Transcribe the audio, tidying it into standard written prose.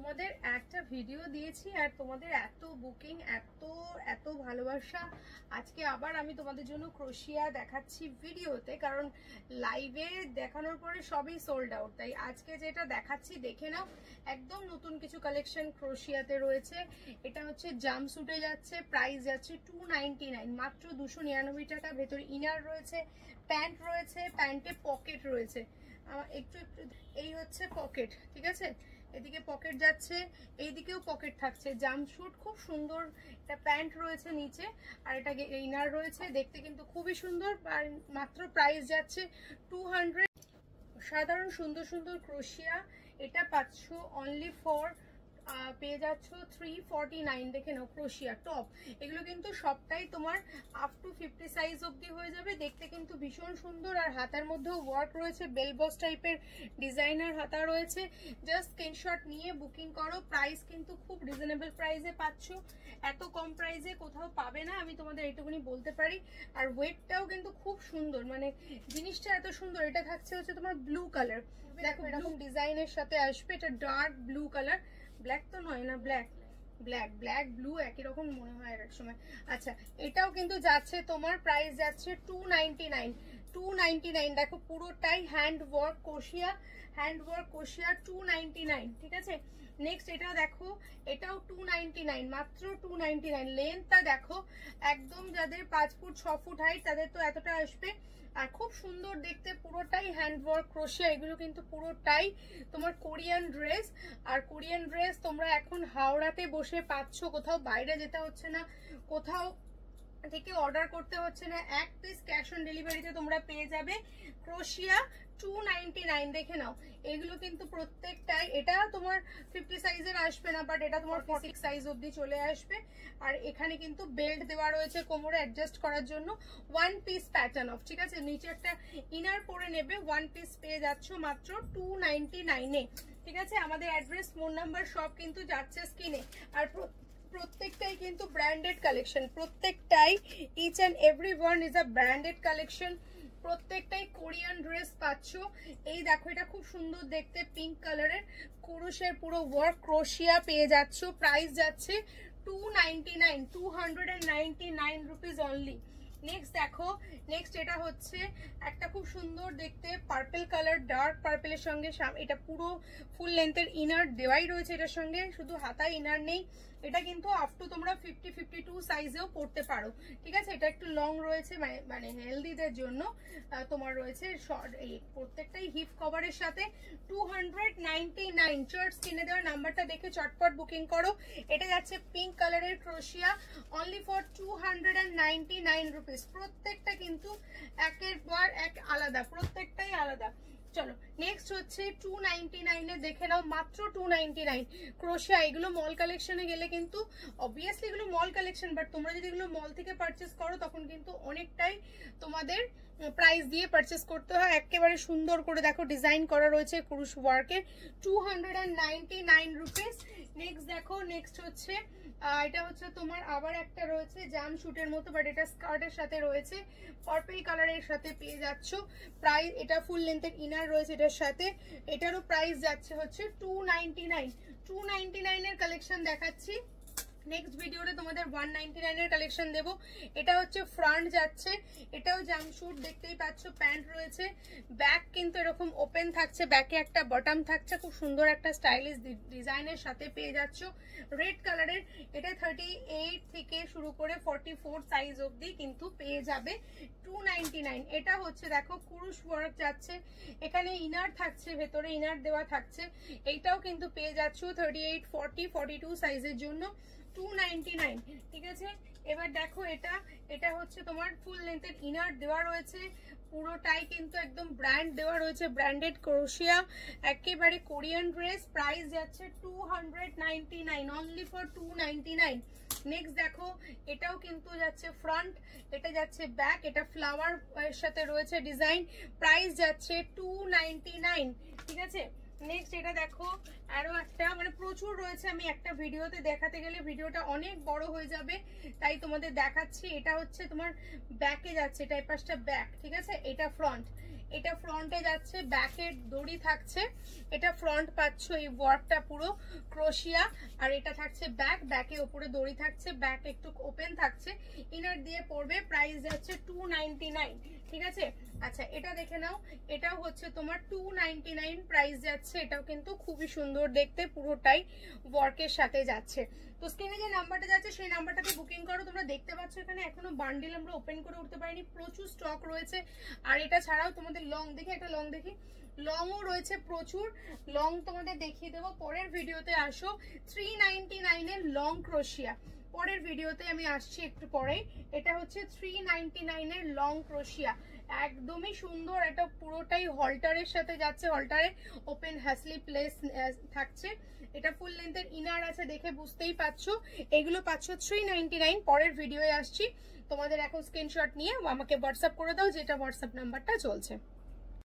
তোমাদের একটা ভিডিও দিয়েছি আর তোমাদের এত বুকিং, এত এত ভালোবাসা। আজকে আবার আমি তোমাদের জন্য ক্রোশিয়া দেখাচ্ছি ভিডিওতে, কারণ লাইভে দেখানোর পরে সবই সোল্ড আউট। তাই আজকে যেটা দেখাচ্ছি দেখে নাও, একদম নতুন কিছু কালেকশন ক্রোশিয়াতে রয়েছে। এটা হচ্ছে জাম্পস্যুটে যাচ্ছে, প্রাইস যাচ্ছে 299, মাত্র 299 টাকা। ভেতরে ইনার রয়েছে, প্যান্ট রয়েছে, প্যান্টে পকেট রয়েছে। একটু একটু এই হচ্ছে পকেট, ঠিক আছে, এদিকে পকেট যাচ্ছে, এইদিকেও পকেট থাকছে। জাম্পস্যুট খুব সুন্দর, এটা প্যান্ট রয়েছে নিচে আর এটা ইনার রয়েছে, দেখতে কিন্তু খুবই সুন্দর। আর মাত্র প্রাইস যাচ্ছে 200। সাধারণ সুন্দর সুন্দর ক্রোশিয়া এটা পাচ্ছ অনলি ফর পেয়ে যাচ্ছ 349। দেখে নাও ক্রোশিয়া টপ, এগুলো কিন্তু সবটাই তোমার আপ টু 50 সাইজ অবধি হয়ে যাবে। দেখতে কিন্তু ভীষণ সুন্দর, আর হাতার মধ্যেও ওয়ার্ক রয়েছে, বেল বস টাইপের ডিজাইনার হাতা রয়েছে। জাস্ট স্ক্রিনশট নিয়ে বুকিং করো। প্রাইস কিন্তু খুব রিজনেবল প্রাইসে পাচ্ছ, এত কম প্রাইসে কোথাও পাবে না, আমি তোমাদের এইটুকুনি বলতে পারি। আর ওয়েটটাও কিন্তু খুব সুন্দর, মানে জিনিসটা এত সুন্দর। এটা থাকছে হচ্ছে তোমার ব্লু কালার, দেখো এরকম ডিজাইনের সাথে আসবে। এটা ডার্ক ব্লু কালার, ব্ল্যাক তো নয় না, ব্ল্যাক ব্ল্যাক ব্ল্যাক ব্লু একই রকম মনে হয় এক সময়। আচ্ছা, এটাও কিন্তু যাচ্ছে তোমার প্রাইস যাচ্ছে 299। দেখো পুরোটাই হ্যান্ড ওয়ার্ক ক্রোশিয়া, হ্যান্ড ওয়ার্ক ক্রোশিয়া 299, ঠিক আছে। নেক্সট এটা দেখো, এটাও 299, মাত্র 299। লেন্থটা দেখো, একদম যাদের 5 ফুট 6 ফুট হাইট তাদের তো এতটা আসবে। আর খুব সুন্দর দেখতে, পুরোটাই হ্যান্ড ওয়ার্ক ক্রোশিয়া। এগুলো কিন্তু পুরোটাই তোমার কোরিয়ান ড্রেস। আর কোরিয়ান ড্রেস তোমরা এখন হাওড়াতে বসে পাচ্ছ, কোথাও বাইরে যেতে হচ্ছে না, কোথাও থেকে অর্ডার করতে হচ্ছে না। এক পিস ক্যাশ অন ডেলিভারিতে তোমরা পেয়ে যাবে ক্রোশিয়া 299। দেখে নাও, এগুলো কিন্তু প্রত্যেকটাই, এটা তোমার 50 সাইজের আসবে না, বাট এটা তোমার 46 সাইজ অবধি চলে আসবে। আর এখানে কিন্তু বেল্ট দেওয়া রয়েছে কোমরে অ্যাডজাস্ট করার জন্য। ওয়ান পিস প্যাটার্ন অফ, ঠিক আছে, নিচে একটা ইনার পরে নেবে, ওয়ান পিস পেয়ে যাচ্ছ মাত্র 299 এ, ঠিক আছে। আমাদের অ্যাড্রেস, ফোন নাম্বার সব কিন্তু যাচ্ছে স্ক্রিনে। আর প্রত্যেকটাই কিন্তু ব্র্যান্ডেড কালেকশন, প্রত্যেকটাই each and every one is a branded collection. প্রত্যেকটাই কোরিয়ান ড্রেস পাচ্ছ। এই দেখো, এটা খুব সুন্দর দেখতে, পিঙ্ক কালারের কুরুশের পুরো ওয়ার্ক ক্রোশিয়া পেয়ে যাচ্ছ। প্রাইস যাচ্ছে 299 রুপিস অনলি। নেক্সট দেখো, নেক্সট এটা হচ্ছে একটা খুব সুন্দর দেখতে পার্পল কালার, ডার্ক পার্পেলের সঙ্গে এটা পুরো ফুল লেন্থের ইনার দেওয়াই রয়েছে এটার সঙ্গে, শুধু হাতা ইনার নেই। এটা কিন্তু আপ টু তোমরা 50-52 সাইজেও পড়তে পারো, ঠিক আছে। এটা একটু লং রয়েছে, মানে হেলদিদের জন্য তোমার রয়েছে এই প্রত্যেকটাই হিপ কভারের সাথে 299। চার্ট কিনে দেওয়ার নাম্বারটা দেখে চটপট বুকিং করো। এটা যাচ্ছে পিঙ্ক কালারের ক্রোশিয়া অনলি ফর 299 রুপিস। প্রত্যেকটা কিন্তু একের পর এক আলাদা, প্রত্যেকটাই আলাদা। চলো নেক্সট হচ্ছে 299 এ, দেখে নাও মাত্র 299 ক্রোশিয়া। এগুলো মল কালেকশনে গেলে কিন্তু অবভিয়াসলি এগুলো মল কালেকশন, বাট তোমরা যদি এগুলো মল থেকে পারচেস করো তখন কিন্তু অনেকটাই তোমাদের প্রাইস দিয়ে পারচেস করতে হয়। একেবারে সুন্দর করে দেখো ডিজাইন করা রয়েছে কুরুশ ওয়ার্কের, 299 রুপিস। নেক্সট দেখো, নেক্সট হচ্ছে এটা হচ্ছে তোমার আবার একটা রয়েছে জাম্পস্যুটের মতো, বাট এটা স্কার্টের সাথে রয়েছে, পার্পল কালারের সাথে পেয়ে যাচ্ছ। প্রাইস, এটা ফুল লেন্থের ইনার রয়েছে এটার সাথে, এটারও প্রাইস যাচ্ছে হচ্ছে 299 এর কালেকশন দেখাচ্ছি। নেক্সট ভিডিওতে তোমাদের 199 এর কালেকশন দেবো। এটা হচ্ছে ফ্রন্ট যাচ্ছে, এটাও জাম্পস্যুট দেখতেই পাচ্ছ, প্যান্ট রয়েছে, ব্যাক কিন্তু এরকম ওপেন থাকছে, ব্যাকে একটা বটম থাকছে, খুব সুন্দর একটা স্টাইলিশ ডিজাইনের সাথে পেয়ে যাচ্ছ রেড কালারের। এটা 38 থেকে শুরু করে 44 সাইজ অবধি কিন্তু পেয়ে যাবে 299। এটা হচ্ছে দেখো কুরুশ ওয়ার্ক যাচ্ছে, এখানে ইনার থাকছে, ভেতরে ইনার দেওয়া থাকছে। এইটাও কিন্তু পেয়ে যাচ্ছ 38, 40, 42 সাইজের জন্য 299, ঠিক আছে। এবার দেখো, এটা হচ্ছে তোমার ফুল লেন্থের ইনার দেওয়া রয়েছে, পুরোটাই কিন্তু একদম ব্র্যান্ড দেওয়া রয়েছে, ব্র্যান্ডেড ক্রোশিয়া, একেবারে কোরিয়ান ড্রেস। প্রাইস যাচ্ছে 299, অনলি ফর 299। নেক্সট দেখো, এটাও কিন্তু যাচ্ছে ফ্রন্ট, এটা যাচ্ছে ব্যাক, এটা ফ্লাওয়ার এর সাথে রয়েছে ডিজাইন, প্রাইস যাচ্ছে 299, ঠিক আছে। নেক্সট এটা দেখো, আরো একটা, মানে প্রচুর রয়েছে, আমি একটা ভিডিওতে দেখাতে গেলে ভিডিওটা অনেক বড় হয়ে যাবে, তাই তোমাদের দেখাচ্ছি। এটা হচ্ছে তোমার ব্যাকে যাচ্ছে, এটা এই পাশটা ব্যাক, ঠিক আছে, এটা ফ্রন্ট। এটা ফ্রন্টে যাচ্ছে, ব্যাকের দড়ি থাকছে, এটা ফ্রন্ট পাচ্ছ এই ওয়ার্কটা পুরো ক্রোশিয়া, আর এটা থাকছে ব্যাক, ব্যাকে উপরে দড়ি থাকছে, ব্যাক একটু ওপেন থাকছে, ইনার দিয়ে পড়বে। প্রাইস যাচ্ছে 299, ঠিক আছে। আচ্ছা এটা দেখে নাও, এটাও হচ্ছে তোমার 299 প্রাইস যাচ্ছে। এটাও কিন্তু খুবই সুন্দর দেখতে, পুরোটাই ওয়ার্কের সাথে যাচ্ছে। তো স্ক্রিনে যে নাম্বারটা যাচ্ছে সেই নাম্বারটাতে বুকিং করো। তোমরা দেখতে পাচ্ছ এখানে এখনো বান্ডিল আমরা ওপেন করে উঠতে পারিনি, প্রচুর স্টক রয়েছে। আর এটা ছাড়াও তোমাদের লং দেখি, একটা লং দেখি, লংও রয়েছে প্রচুর, লং তোমাদের দেখিয়ে দেবো পরের ভিডিওতে। আসো 399 এর লং ক্রোশিয়া পরের ভিডিওতে আমি আসছি একটু পরেই। এটা হচ্ছে 399 এর লং ক্রোশিয়া, একদমই সুন্দর। এটা পুরোটাই হল্টারের সাথে যাচ্ছে, হল্টারে ওপেন হ্যাসলি প্লেস থাকছে। এটা ফুল লেন্থের ইনার আছে, দেখে বুঝতেই পাচ্ছ। এগুলো পাচ্ছ 399। পরের ভিডিওয়ে আসছি। তোমাদের এখন স্ক্রিনশট নিয়ে আমাকে হোয়াটসঅ্যাপ করে দাও, যেটা হোয়াটসঅ্যাপ নাম্বারটা চলছে।